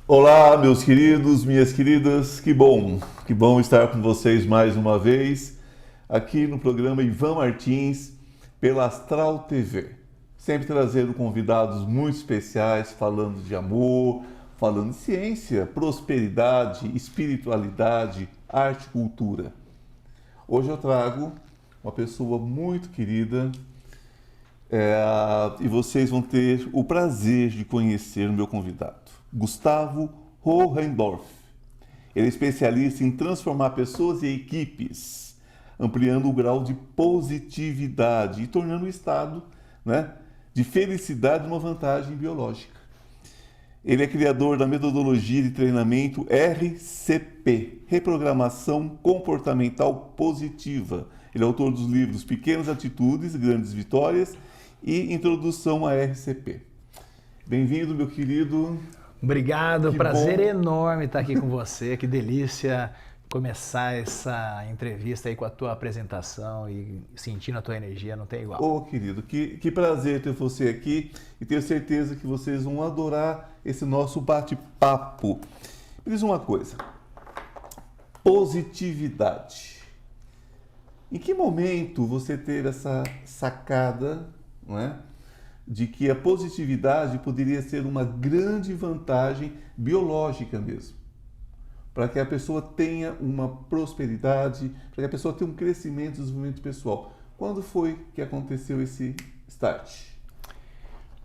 Olá, meus queridos, minhas queridas, que bom estar com vocês mais uma vez aqui no programa Ivan Martins pela Astral TV. Sempre trazendo convidados muito especiais, falando de amor, falando de ciência, prosperidade, espiritualidade, arte e cultura. Hoje eu trago uma pessoa muito querida e vocês vão ter o prazer de conhecer o meu convidado, Gustavo Hohendorf. Ele é especialista em transformar pessoas e equipes, ampliando o grau de positividade e tornando o estado, né, de felicidade uma vantagem biológica. Ele é criador da metodologia de treinamento RCP, Reprogramação Comportamental Positiva. Ele é autor dos livros Pequenas Atitudes, Grandes Vitórias e Introdução a RCP. Bem-vindo, meu querido. Obrigado, Que prazer bom. enorme estar aqui com você, que delícia começar essa entrevista aí com a tua apresentação e sentindo a tua energia, não tem igual. Ô, querido, que prazer ter você aqui e tenho certeza que vocês vão adorar esse nosso bate-papo. Me diz uma coisa, positividade. Em que momento você teve essa sacada, não é, de que a positividade poderia ser uma grande vantagem biológica mesmo? Para que a pessoa tenha uma prosperidade, para que a pessoa tenha um crescimento e desenvolvimento pessoal. Quando foi que aconteceu esse start?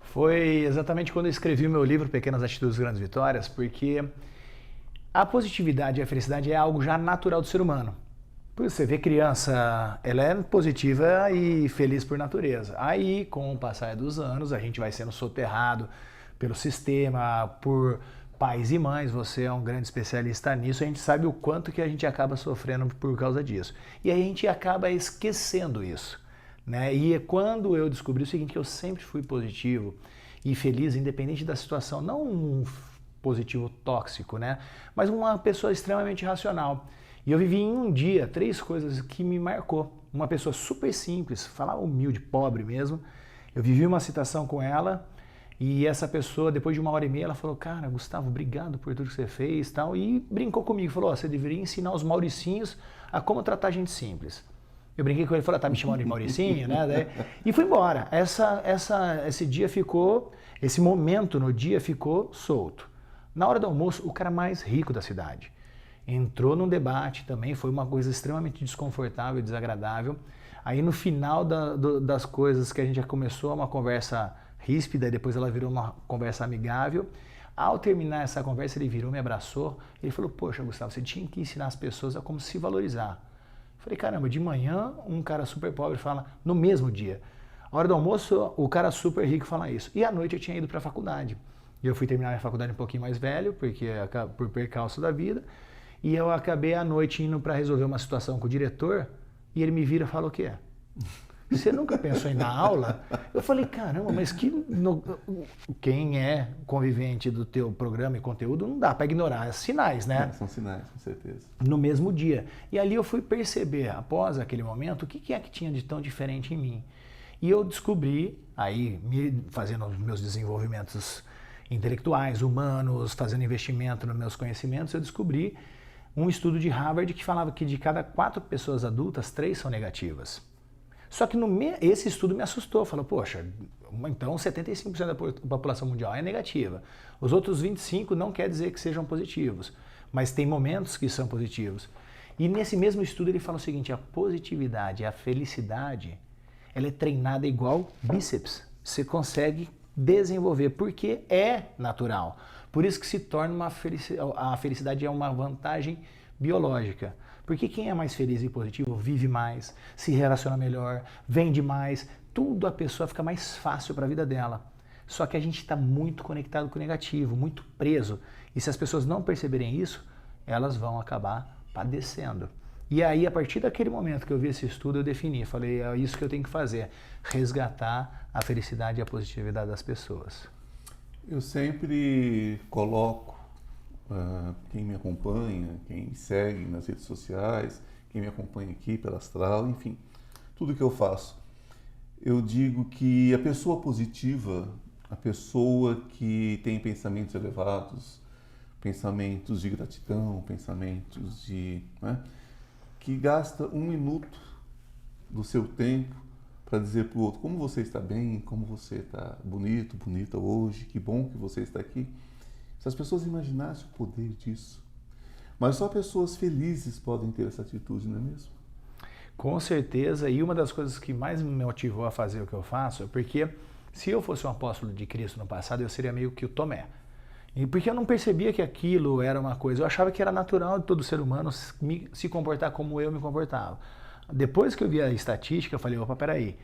Foi exatamente quando eu escrevi o meu livro Pequenas Atitudes, Grandes Vitórias, porque a positividade e a felicidade é algo já natural do ser humano. Você vê criança, ela é positiva e feliz por natureza. Aí, com o passar dos anos, a gente vai sendo soterrado pelo sistema, por pais e mães. Você é um grande especialista nisso. A gente sabe o quanto que a gente acaba sofrendo por causa disso. E aí a gente acaba esquecendo isso, né? E é quando eu descobri o seguinte, que eu sempre fui positivo e feliz, independente da situação. Não um positivo tóxico, né? Mas uma pessoa extremamente racional. E eu vivi em um dia 3 coisas que me marcou. Uma pessoa super simples, falar humilde, pobre mesmo. Eu vivi uma situação com ela e essa pessoa, depois de 1h30, ela falou: cara, Gustavo, obrigado por tudo que você fez, tal. E brincou comigo, falou: você deveria ensinar os mauricinhos a como tratar gente simples. Eu brinquei com ele, falei: tá me chamando de Mauricinho, né? E fui embora. Esse dia ficou, esse momento no dia ficou solto. Na hora do almoço, o cara mais rico da cidade entrou num debate também, foi uma coisa extremamente desconfortável e desagradável. Aí no final das coisas que a gente já começou uma conversa ríspida e depois ela virou uma conversa amigável. Ao terminar essa conversa ele virou, me abraçou, ele falou: poxa, Gustavo, você tinha que ensinar as pessoas a como se valorizar. Eu falei: caramba, de manhã um cara super pobre fala, no mesmo dia. A hora do almoço o cara super rico fala isso. E à noite eu tinha ido para a faculdade. E eu fui terminar minha faculdade um pouquinho mais velho, porque por percalço da vida. E eu acabei à noite indo para resolver uma situação com o diretor e ele me vira e fala: o quê? Você nunca pensou em dar aula? Eu falei: caramba, mas quem é convivente do teu programa e conteúdo não dá para ignorar, é sinais, né? São sinais, com certeza. No mesmo dia. E ali eu fui perceber, após aquele momento, o que é que tinha de tão diferente em mim. E eu descobri, aí fazendo os meus desenvolvimentos intelectuais, humanos, fazendo investimento nos meus conhecimentos, eu descobri um estudo de Harvard que falava que de cada 4 pessoas adultas, 3 são negativas. Só que esse estudo me assustou, falou: poxa, então 75% da população mundial é negativa. Os outros 25% não quer dizer que sejam positivos, mas tem momentos que são positivos. E nesse mesmo estudo ele fala o seguinte: a positividade, a felicidade, ela é treinada igual bíceps. Você consegue desenvolver, porque é natural. Por isso que se torna a felicidade é uma vantagem biológica. Porque quem é mais feliz e positivo vive mais, se relaciona melhor, vende mais, tudo a pessoa fica mais fácil para a vida dela. Só que a gente está muito conectado com o negativo, muito preso. E se as pessoas não perceberem isso, elas vão acabar padecendo. E aí, a partir daquele momento que eu vi esse estudo, eu defini, falei: é isso que eu tenho que fazer, resgatar a felicidade e a positividade das pessoas. Eu sempre coloco quem me acompanha, quem me segue nas redes sociais, quem me acompanha aqui pela Astral, enfim, tudo que eu faço. Eu digo que a pessoa positiva, a pessoa que tem pensamentos elevados, pensamentos de gratidão, pensamentos de, né, que gasta 1 minuto do seu tempo para dizer para o outro como você está bem, como você está bonito, bonita hoje, que bom que você está aqui. Se as pessoas imaginassem o poder disso, mas só pessoas felizes podem ter essa atitude, não é mesmo? Com certeza, e uma das coisas que mais me motivou a fazer o que eu faço é porque se eu fosse um apóstolo de Cristo no passado, eu seria meio que o Tomé. E porque eu não percebia que aquilo era uma coisa, eu achava que era natural de todo ser humano se comportar como eu me comportava. Depois que eu vi a estatística, eu falei, opa, peraí,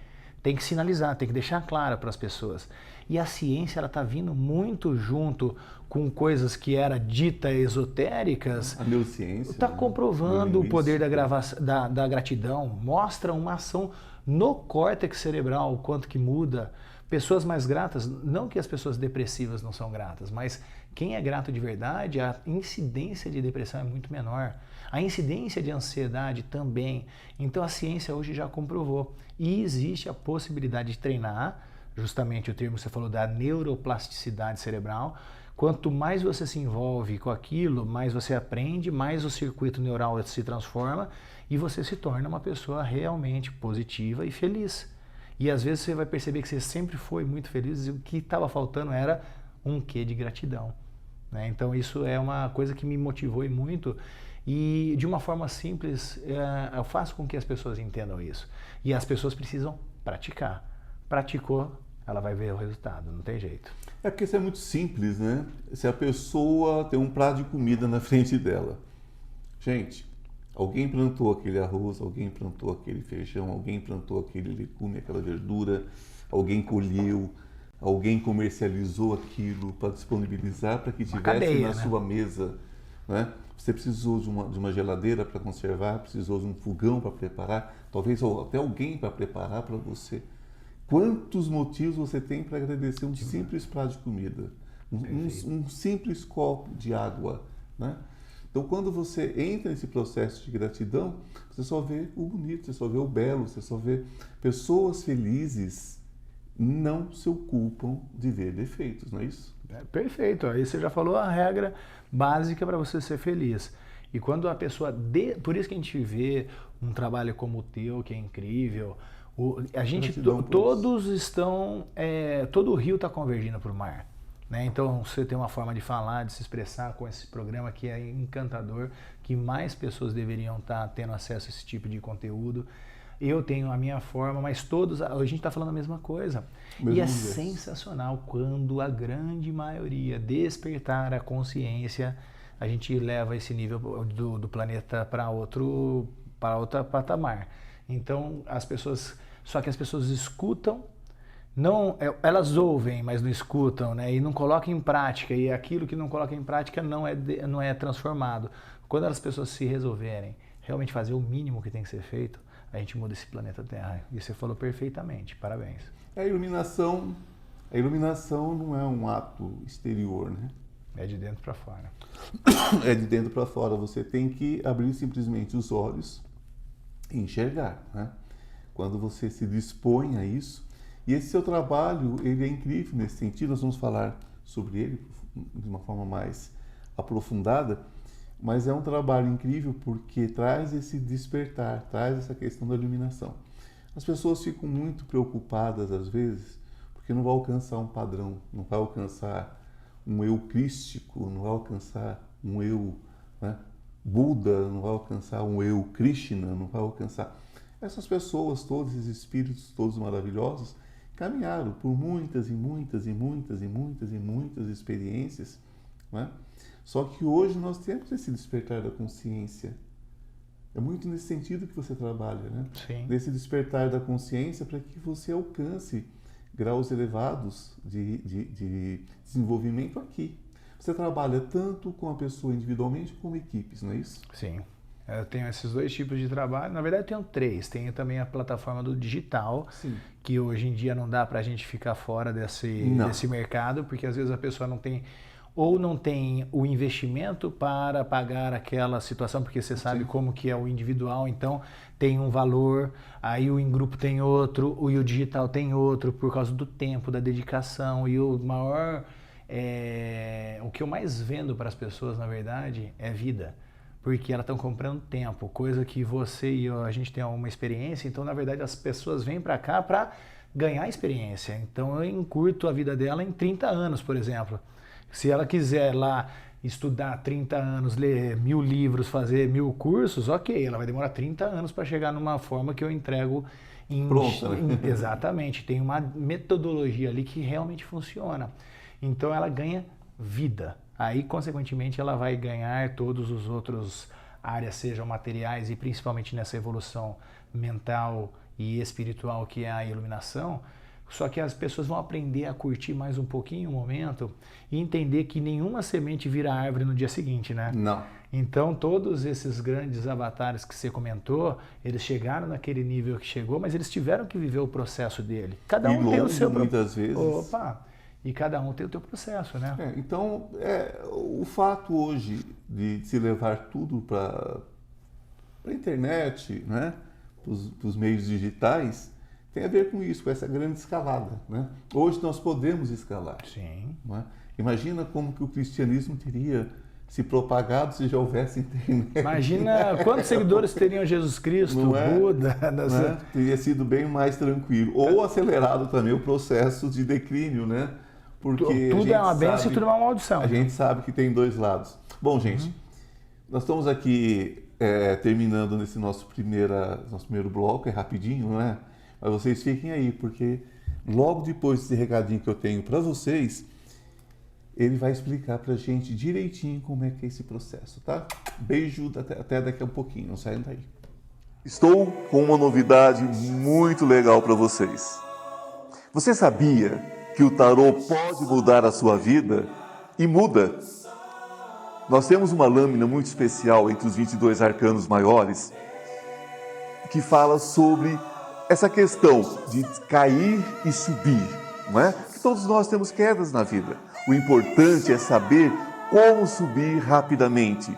tem que sinalizar, tem que deixar claro para as pessoas. E a ciência, ela está vindo muito junto com coisas que eram ditas esotéricas. A neurociência está comprovando o poder da gratidão, mostra uma ação no córtex cerebral, o quanto que muda. Pessoas mais gratas, não que as pessoas depressivas não são gratas, mas quem é grato de verdade, a incidência de depressão é muito menor. A incidência de ansiedade também. Então a ciência hoje já comprovou. E existe a possibilidade de treinar, justamente o termo que você falou da neuroplasticidade cerebral. Quanto mais você se envolve com aquilo, mais você aprende, mais o circuito neural se transforma e você se torna uma pessoa realmente positiva e feliz. E às vezes você vai perceber que você sempre foi muito feliz e o que estava faltando era um quê de gratidão. Né? Então isso é uma coisa que me motivou e muito e de uma forma simples eu faço com que as pessoas entendam isso. E as pessoas precisam praticar. Praticou, ela vai ver o resultado, não tem jeito. É porque isso é muito simples, né? Se a pessoa tem um prato de comida na frente dela. Gente, alguém plantou aquele arroz, alguém plantou aquele feijão, alguém plantou aquele legume, aquela verdura, alguém colheu, alguém comercializou aquilo para disponibilizar para que tivesse cadeia, na sua mesa. Né? Você precisou de uma geladeira para conservar, precisou de um fogão para preparar, talvez até alguém para preparar para você. Quantos motivos você tem para agradecer um simples prato de comida, um simples copo de água, né? Então, quando você entra nesse processo de gratidão, você só vê o bonito, você só vê o belo, você só vê pessoas felizes não se ocupam de ver defeitos, não é isso? Perfeito, aí você já falou a regra básica para você ser feliz. E quando a pessoa... Por isso que a gente vê um trabalho como o teu, que é incrível... A gente, todos estão, todo o rio está convergindo para o mar, né? Então você tem uma forma de falar, de se expressar com esse programa que é encantador, que mais pessoas deveriam estar tendo acesso a esse tipo de conteúdo. Eu tenho a minha forma, mas todos, a gente está falando a mesma coisa. E é sensacional quando a grande maioria despertar a consciência, a gente leva esse nível do planeta para outro patamar. Então só que as pessoas escutam, não, elas ouvem, mas não escutam, né? E não colocam em prática, e aquilo que não coloca em prática não é transformado. Quando as pessoas se resolverem realmente fazer o mínimo que tem que ser feito, a gente muda esse planeta Terra. E você falou perfeitamente, parabéns. A iluminação não é um ato exterior, né? É de dentro para fora. É de dentro para fora. Você tem que abrir simplesmente os olhos e enxergar, né? Quando você se dispõe a isso, e esse seu trabalho, ele é incrível nesse sentido, nós vamos falar sobre ele de uma forma mais aprofundada, mas é um trabalho incrível porque traz esse despertar, traz essa questão da iluminação. As pessoas ficam muito preocupadas às vezes, porque não vai alcançar um padrão, não vai alcançar um eu crístico, não vai alcançar um eu, né, Buda, não vai alcançar um eu Krishna, não vai alcançar... Essas pessoas, todos esses espíritos, todos maravilhosos, caminharam por muitas e muitas e muitas e muitas e muitas experiências, né? Só que hoje nós temos esse despertar da consciência. É muito nesse sentido que você trabalha, né? Sim. Desse despertar da consciência para que você alcance graus elevados de desenvolvimento aqui. Você trabalha tanto com a pessoa individualmente como equipes, não é isso? Sim. Eu tenho esses dois tipos de trabalho. Na verdade, eu tenho 3. Tenho também a plataforma do digital, Sim. que hoje em dia não dá para a gente ficar fora desse mercado, porque às vezes a pessoa não tem o investimento para pagar aquela situação, porque você sabe como que é o individual, então tem um valor, aí o em grupo tem outro, e o digital tem outro, por causa do tempo, da dedicação, e o maior o que eu mais vendo para as pessoas, na verdade, é vida. Porque elas estão comprando tempo, coisa que você e eu, a gente tem uma experiência, então, na verdade, as pessoas vêm para cá para ganhar experiência. Então, eu encurto a vida dela em 30 anos, por exemplo. Se ela quiser lá estudar 30 anos, ler 1000 livros, fazer 1000 cursos, ok, ela vai demorar 30 anos para chegar numa forma que eu entrego pronta, né? Exatamente, tem uma metodologia ali que realmente funciona. Então ela ganha vida. Aí, consequentemente, ela vai ganhar todos os outros áreas, sejam materiais e principalmente nessa evolução mental e espiritual que é a iluminação. Só que as pessoas vão aprender a curtir mais um pouquinho o momento e entender que nenhuma semente vira árvore no dia seguinte, né? Não. Então, todos esses grandes avatares que você comentou, eles chegaram naquele nível que chegou, mas eles tiveram que viver o processo dele. Cada um tem o seu... muitas vezes. Opa! E cada um tem o seu processo, né? Então, o fato hoje de se levar tudo para a internet, né? Para os meios digitais, tem a ver com isso, com essa grande escalada, né? Hoje nós podemos escalar. Sim. Não é? Imagina como que o cristianismo teria se propagado se já houvesse internet. Imagina quantos seguidores teriam Jesus Cristo, Buda. Não é? Teria sido bem mais tranquilo. Ou acelerado também o processo de declínio, né? Porque tudo é uma bênção e tudo é uma maldição. A gente sabe que tem dois lados. Bom, gente, nós estamos aqui terminando nesse nosso primeiro bloco, é rapidinho, não é? Mas vocês fiquem aí, porque logo depois desse recadinho que eu tenho para vocês, ele vai explicar pra gente direitinho como é que é esse processo, tá? Beijo, até daqui a um pouquinho, não saiam daí. Estou com uma novidade muito legal para vocês. Você sabia que o tarô pode mudar a sua vida? E muda! Nós temos uma lâmina muito especial entre os 22 arcanos maiores que fala sobre essa questão de cair e subir, não é? Que todos nós temos quedas na vida. O importante é saber como subir rapidamente.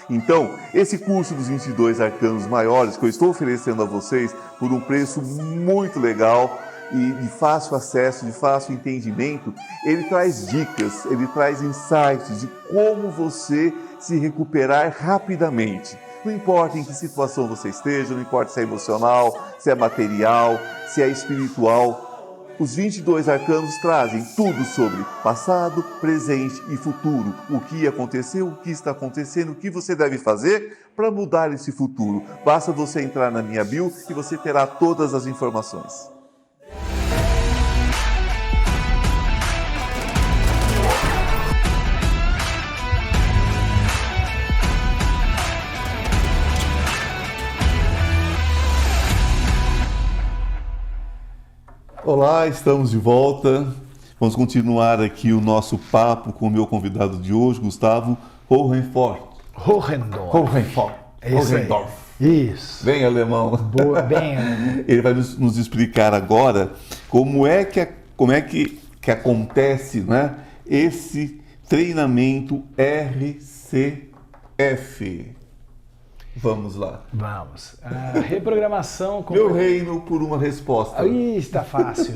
Então, esse curso dos 22 arcanos maiores que eu estou oferecendo a vocês por um preço muito legal e de fácil acesso, de fácil entendimento, ele traz dicas, ele traz insights de como você se recuperar rapidamente. Não importa em que situação você esteja, não importa se é emocional, se é material, se é espiritual. Os 22 arcanos trazem tudo sobre passado, presente e futuro. O que aconteceu, o que está acontecendo, o que você deve fazer para mudar esse futuro. Basta você entrar na minha bio e você terá todas as informações. Olá, estamos de volta. Vamos continuar aqui o nosso papo com o meu convidado de hoje, Gustavo Hohenfort. Hohendorf. Isso. Bem alemão. Boa, bem alemão. Ele vai nos explicar agora como é que acontece, né, esse treinamento RCF. Vamos lá. Vamos. A reprogramação... Meu reino por uma resposta. Ih, está fácil.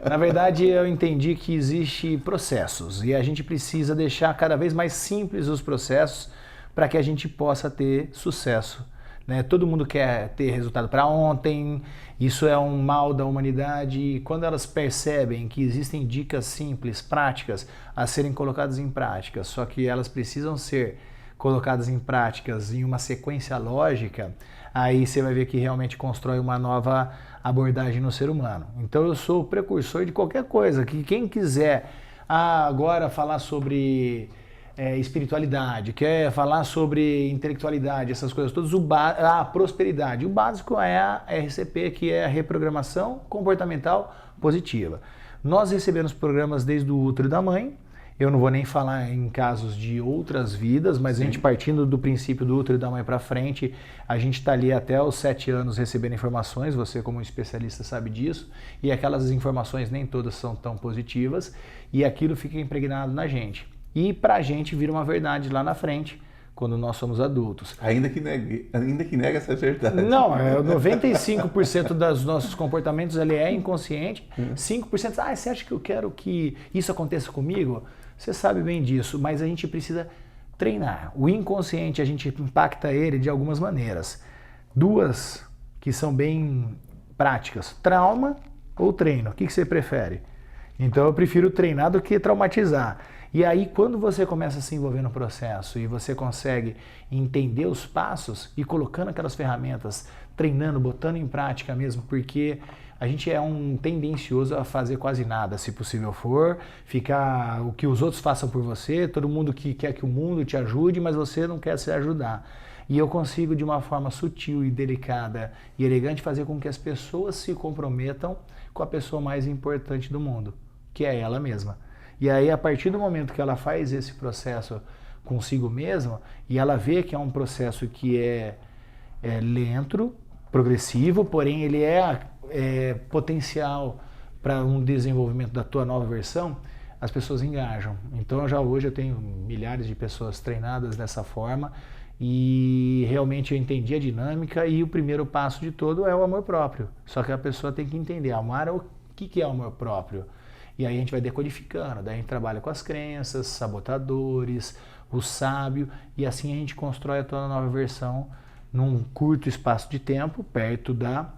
Na verdade, eu entendi que existe processos e a gente precisa deixar cada vez mais simples os processos para que a gente possa ter sucesso. Né? Todo mundo quer ter resultado para ontem, isso é um mal da humanidade e quando elas percebem que existem dicas simples, práticas, a serem colocadas em prática, só que elas precisam ser colocadas em práticas em uma sequência lógica, aí você vai ver que realmente constrói uma nova abordagem no ser humano. Então eu sou o precursor de qualquer coisa, que quem quiser agora falar sobre espiritualidade, quer falar sobre intelectualidade, essas coisas todas, a prosperidade. O básico é a RCP, que é a reprogramação comportamental positiva. Nós recebemos programas desde o útero da mãe. Eu não vou nem falar em casos de outras vidas, mas a gente partindo do princípio do útero da mãe para frente, a gente está ali até os 7 anos recebendo informações, você como especialista sabe disso, e aquelas informações nem todas são tão positivas, e aquilo fica impregnado na gente. E para a gente vira uma verdade lá na frente, quando nós somos adultos. Ainda que negue essa verdade. Não, 95% dos nossos comportamentos ele é inconsciente, 5%, você acha que eu quero que isso aconteça comigo? Você sabe bem disso, mas a gente precisa treinar. O inconsciente, a gente impacta ele de algumas maneiras. Duas que são bem práticas, trauma ou treino, o que você prefere? Então eu prefiro treinar do que traumatizar. E aí quando você começa a se envolver no processo e você consegue entender os passos e colocando aquelas ferramentas, treinando, botando em prática mesmo, porque a gente é um tendencioso a fazer quase nada, se possível for, ficar o que os outros façam por você, todo mundo que quer que o mundo te ajude, mas você não quer se ajudar. E eu consigo de uma forma sutil e delicada e elegante fazer com que as pessoas se comprometam com a pessoa mais importante do mundo, que é ela mesma. E aí, a partir do momento que ela faz esse processo consigo mesma, e ela vê que é um processo que é lento, progressivo, porém ele é potencial para um desenvolvimento da tua nova versão, as pessoas engajam. Então, hoje eu tenho milhares de pessoas treinadas dessa forma e realmente eu entendi a dinâmica e o primeiro passo de todo é o amor próprio. Só que a pessoa tem que entender, amar o que é o amor próprio. E aí a gente vai decodificando, daí a gente trabalha com as crenças, sabotadores, o sábio, e assim a gente constrói a tua nova versão num curto espaço de tempo, perto da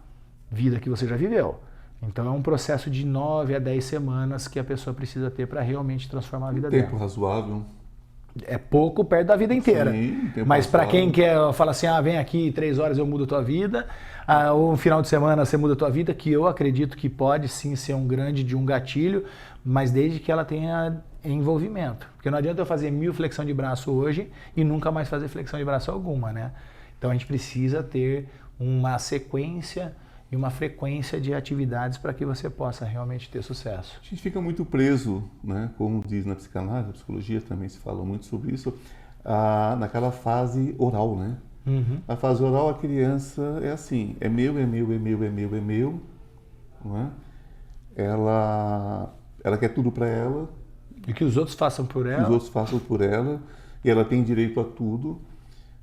vida que você já viveu. Então é um processo de 9 a 10 semanas que a pessoa precisa ter para realmente transformar a vida dela. Tempo razoável. É pouco perto da vida inteira. Sim, mas para quem quer, fala assim, vem aqui 3 horas eu mudo a tua vida, ou um final de semana você muda a tua vida, que eu acredito que pode sim ser um grande de um gatilho, mas desde que ela tenha envolvimento. Porque não adianta eu fazer 1000 flexão de braço hoje e nunca mais fazer flexão de braço alguma, né? Então a gente precisa ter uma sequência e uma frequência de atividades para que você possa realmente ter sucesso. A gente fica muito preso, né? Como diz na psicanálise, na psicologia também se fala muito sobre isso, naquela fase oral, né? Uhum. A fase oral, a criança é assim, é meu, é meu, é meu, é meu, é meu, não é? Ela quer tudo para ela. E que os outros façam por ela. Que os outros façam por ela, e ela tem direito a tudo.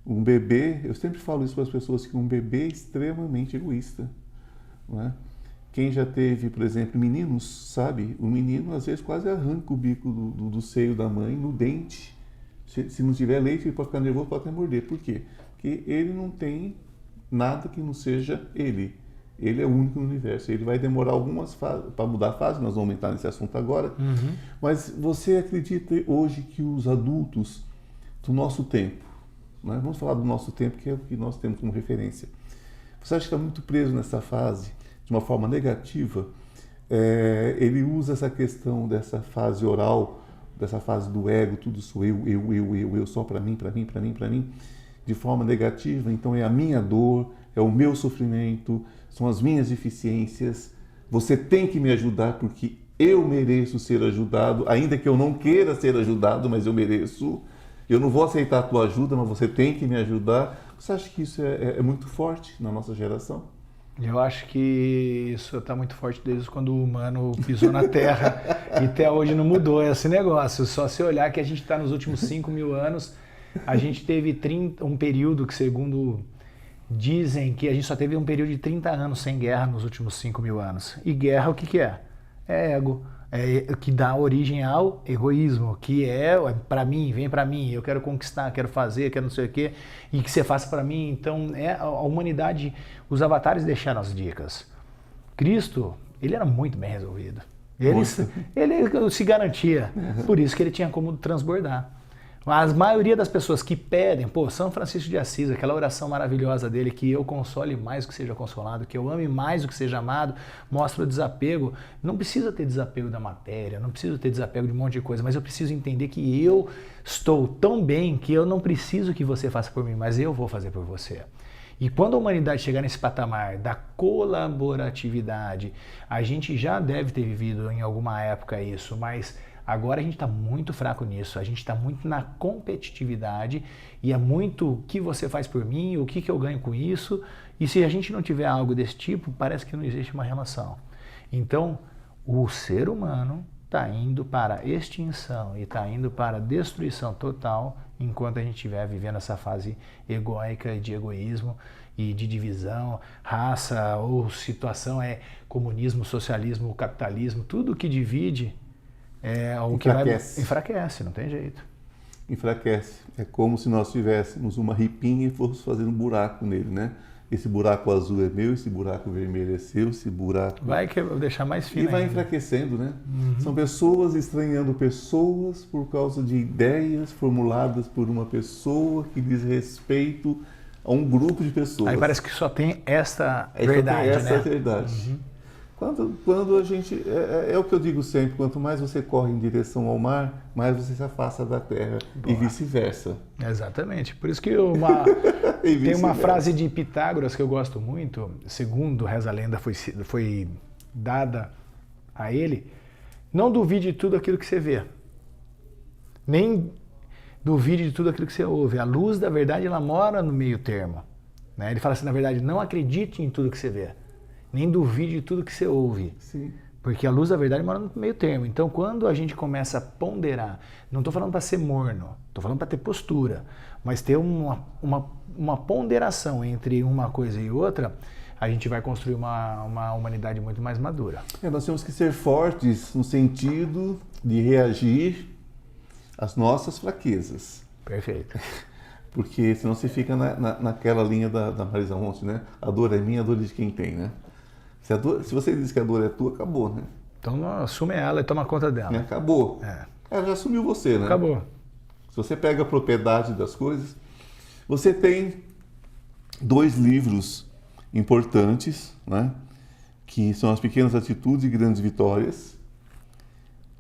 Um bebê, eu sempre falo isso para as pessoas, que um bebê é extremamente egoísta. Não é? Quem já teve, por exemplo, meninos, sabe? O menino às vezes quase arranca o bico do seio da mãe no dente. Se não tiver leite, ele pode ficar nervoso, pode até morder. Por quê? Porque ele não tem nada que não seja ele. Ele é o único no universo. Ele vai demorar algumas fases para mudar a fase, nós vamos entrar nesse assunto agora. Uhum. Mas você acredita hoje que os adultos do nosso tempo, né? Vamos falar do nosso tempo, que é o que nós temos como referência. Você acha que está muito preso nessa fase, de uma forma negativa? Ele usa essa questão dessa fase oral, dessa fase do ego, tudo sou eu, só para mim, de forma negativa. Então é a minha dor, é o meu sofrimento, são as minhas deficiências. Você tem que me ajudar porque eu mereço ser ajudado, ainda que eu não queira ser ajudado, mas eu mereço. Eu não vou aceitar a tua ajuda, mas você tem que me ajudar. Você acha que isso é muito forte na nossa geração? Eu acho que isso está muito forte desde quando o humano pisou na Terra e até hoje não mudou esse negócio. Só se olhar que a gente está nos últimos 5.000 anos, a gente teve um período que, segundo dizem, que a gente só teve um período de 30 anos sem guerra nos últimos 5.000 anos. E guerra o que é? É ego. É que dá origem ao egoísmo, que é para mim, vem para mim, eu quero conquistar, quero fazer, quero não sei o quê, e que você faça para mim. Então, a humanidade, os avatares deixaram as dicas. Cristo, ele era muito bem resolvido. Ele se garantia, por isso que ele tinha como transbordar. A maioria das pessoas que pedem, São Francisco de Assis, aquela oração maravilhosa dele, que eu console mais do que seja consolado, que eu ame mais do que seja amado, mostra o desapego. Não precisa ter desapego da matéria, não precisa ter desapego de um monte de coisa, mas eu preciso entender que eu estou tão bem que eu não preciso que você faça por mim, mas eu vou fazer por você. E quando a humanidade chegar nesse patamar da colaboratividade, a gente já deve ter vivido em alguma época isso, mas agora a gente está muito fraco nisso, a gente está muito na competitividade e é muito o que você faz por mim, o que eu ganho com isso, e se a gente não tiver algo desse tipo, parece que não existe uma relação. Então, o ser humano está indo para extinção e está indo para destruição total enquanto a gente estiver vivendo essa fase egóica e de egoísmo e de divisão, raça ou situação é comunismo, socialismo, capitalismo, tudo que divide é o que vai enfraquece, não tem jeito. Enfraquece. É como se nós tivéssemos uma ripinha e fôssemos fazendo um buraco nele, né? Esse buraco azul é meu, esse buraco vermelho é seu, esse buraco... Vai deixar mais fino. E vai enfraquecendo, né? São pessoas estranhando pessoas por causa de ideias formuladas por uma pessoa que diz respeito a um grupo de pessoas. Aí parece que só tem essa verdade, né? Essa verdade. Quando a gente... É o que eu digo sempre, quanto mais você corre em direção ao mar, mais você se afasta da terra. Boa. E vice-versa. Exatamente. Por isso que tem uma frase de Pitágoras que eu gosto muito, segundo reza a lenda foi dada a ele: não duvide de tudo aquilo que você vê, nem duvide de tudo aquilo que você ouve. A luz da verdade, ela mora no meio termo. Né? Ele fala assim, na verdade, não acredite em tudo que você vê, nem duvide de tudo que você ouve. Sim. Porque a luz da verdade mora no meio termo. Então, quando a gente começa a ponderar, não estou falando para ser morno, estou falando para ter postura, mas ter uma ponderação entre uma coisa e outra, a gente vai construir uma humanidade muito mais madura. Nós temos que ser fortes no sentido de reagir às nossas fraquezas. Perfeito. Porque senão você fica naquela linha da Marisa Monte, né? A dor é minha, a dor é de quem tem, né? Se você diz que a dor é tua, acabou, né? Então assume ela e toma conta dela. Acabou. Ela já assumiu você, né? Acabou. Se você pega a propriedade das coisas, você tem 2 livros importantes, né? Que são As Pequenas Atitudes e Grandes Vitórias.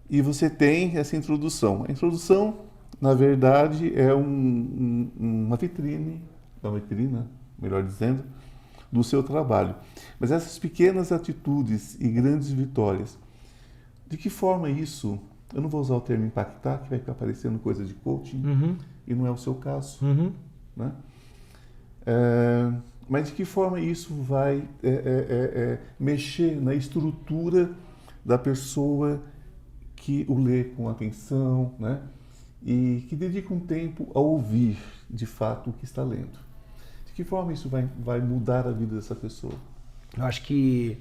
E você tem essa introdução. A introdução, na verdade, é uma vitrine, melhor dizendo, do seu trabalho. Mas essas pequenas atitudes e grandes vitórias, de que forma isso, eu não vou usar o termo impactar, que vai ficar parecendo coisa de coaching, e não é o seu caso, né? Mas de que forma isso vai mexer na estrutura da pessoa que o lê com atenção, né? E que dedica um tempo a ouvir, de fato, o que está lendo. De que forma isso vai mudar a vida dessa pessoa? Eu acho que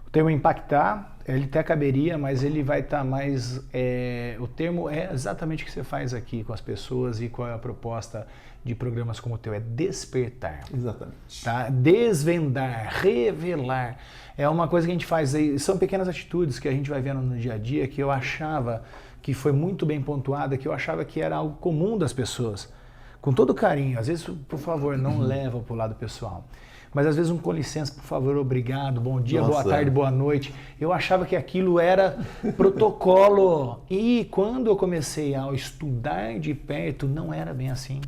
o termo impactar, ele até caberia, mas ele vai estar mais... o termo é exatamente o que você faz aqui com as pessoas e qual é a proposta de programas como o teu, é despertar. Exatamente. Tá? Desvendar, revelar. É uma coisa que a gente faz aí, são pequenas atitudes que a gente vai vendo no dia a dia que eu achava que foi muito bem pontuada, que eu achava que era algo comum das pessoas. Com todo carinho, às vezes, por favor, não leva para o lado pessoal. Mas às vezes com licença, por favor, obrigado, bom dia, boa tarde, boa noite. Eu achava que aquilo era protocolo. E quando eu comecei a estudar de perto, não era bem assim.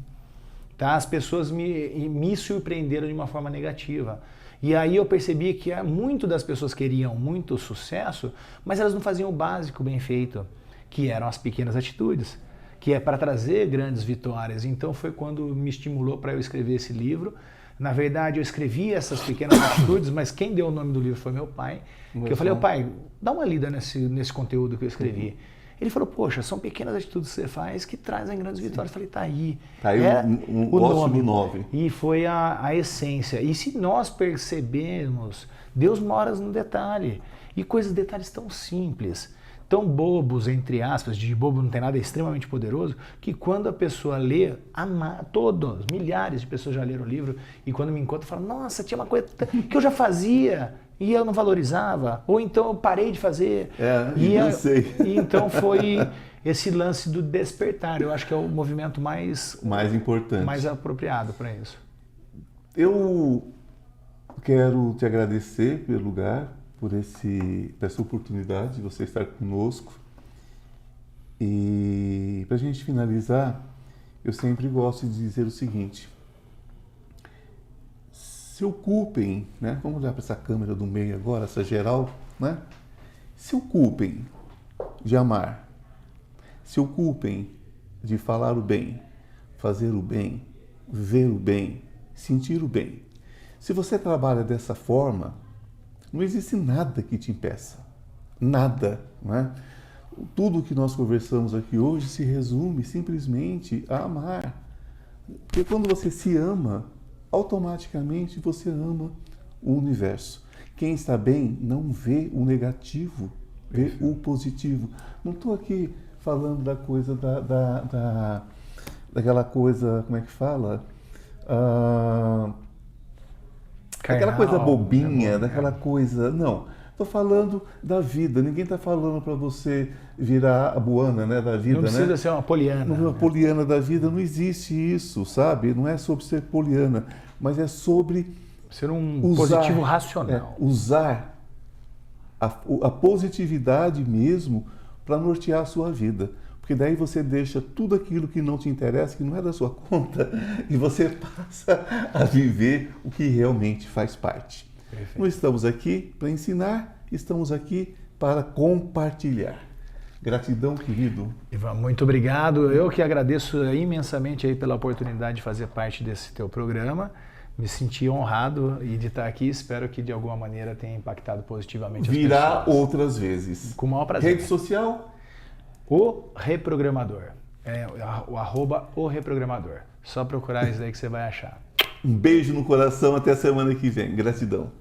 Tá? As pessoas me surpreenderam de uma forma negativa. E aí eu percebi que muito das pessoas queriam muito sucesso, mas elas não faziam o básico bem feito, que eram as pequenas atitudes, que é para trazer grandes vitórias. Então foi quando me estimulou para eu escrever esse livro. Na verdade, eu escrevi essas pequenas atitudes, mas quem deu o nome do livro foi meu pai. Que eu falei, pai, dá uma lida nesse conteúdo que eu escrevi. Ele falou, poxa, são pequenas atitudes que você faz que trazem grandes vitórias. Eu falei, tá aí. Tá aí o ótimo nome. E foi a essência. E se nós percebermos, Deus mora no detalhe. E detalhes tão simples, tão bobos, entre aspas, de bobo não tem nada, é extremamente poderoso, que quando a pessoa lê, milhares de pessoas já leram o livro, e quando me encontram, falam, nossa, tinha uma coisa que eu já fazia, e eu não valorizava, ou então eu parei de fazer. E então foi esse lance do despertar, eu acho que é o movimento mais importante, mais apropriado para isso. Eu quero te agradecer pelo lugar, por essa oportunidade de você estar conosco. E para a gente finalizar, eu sempre gosto de dizer o seguinte: se ocupem, né? Vamos olhar para essa câmera do meio agora, essa geral, né? Se ocupem de amar, se ocupem de falar o bem, fazer o bem, ver o bem, sentir o bem. Se você trabalha dessa forma, não existe nada que te impeça. Nada, não é? tudo que nós conversamos aqui hoje se resume simplesmente a amar. Porque quando você se ama, automaticamente você ama o universo. Quem está bem não vê o negativo, vê o positivo. Não estou aqui falando da coisa daquela coisa, como é que fala? Aquela coisa bobinha, daquela coisa... Não, estou falando da vida. Ninguém está falando para você virar a Moana, né, da vida, não precisa né? ser uma poliana. Uma poliana da vida, não existe isso, sabe? Não é sobre ser poliana, mas é sobre ser um usar, positivo racional. Usar a positividade mesmo para nortear a sua vida. Porque daí você deixa tudo aquilo que não te interessa, que não é da sua conta, e você passa a viver o que realmente faz parte. Perfeito. Não estamos aqui para ensinar, estamos aqui para compartilhar. Gratidão, querido. Ivan, muito obrigado. Eu que agradeço imensamente aí pela oportunidade de fazer parte desse teu programa. Me senti honrado de estar aqui. Espero que de alguma maneira tenha impactado positivamente as Virá pessoas. outras vezes. Com o maior prazer. Rede social? O Reprogramador. O Reprogramador. Só procurar isso aí que você vai achar. Um beijo no coração, até a semana que vem. Gratidão.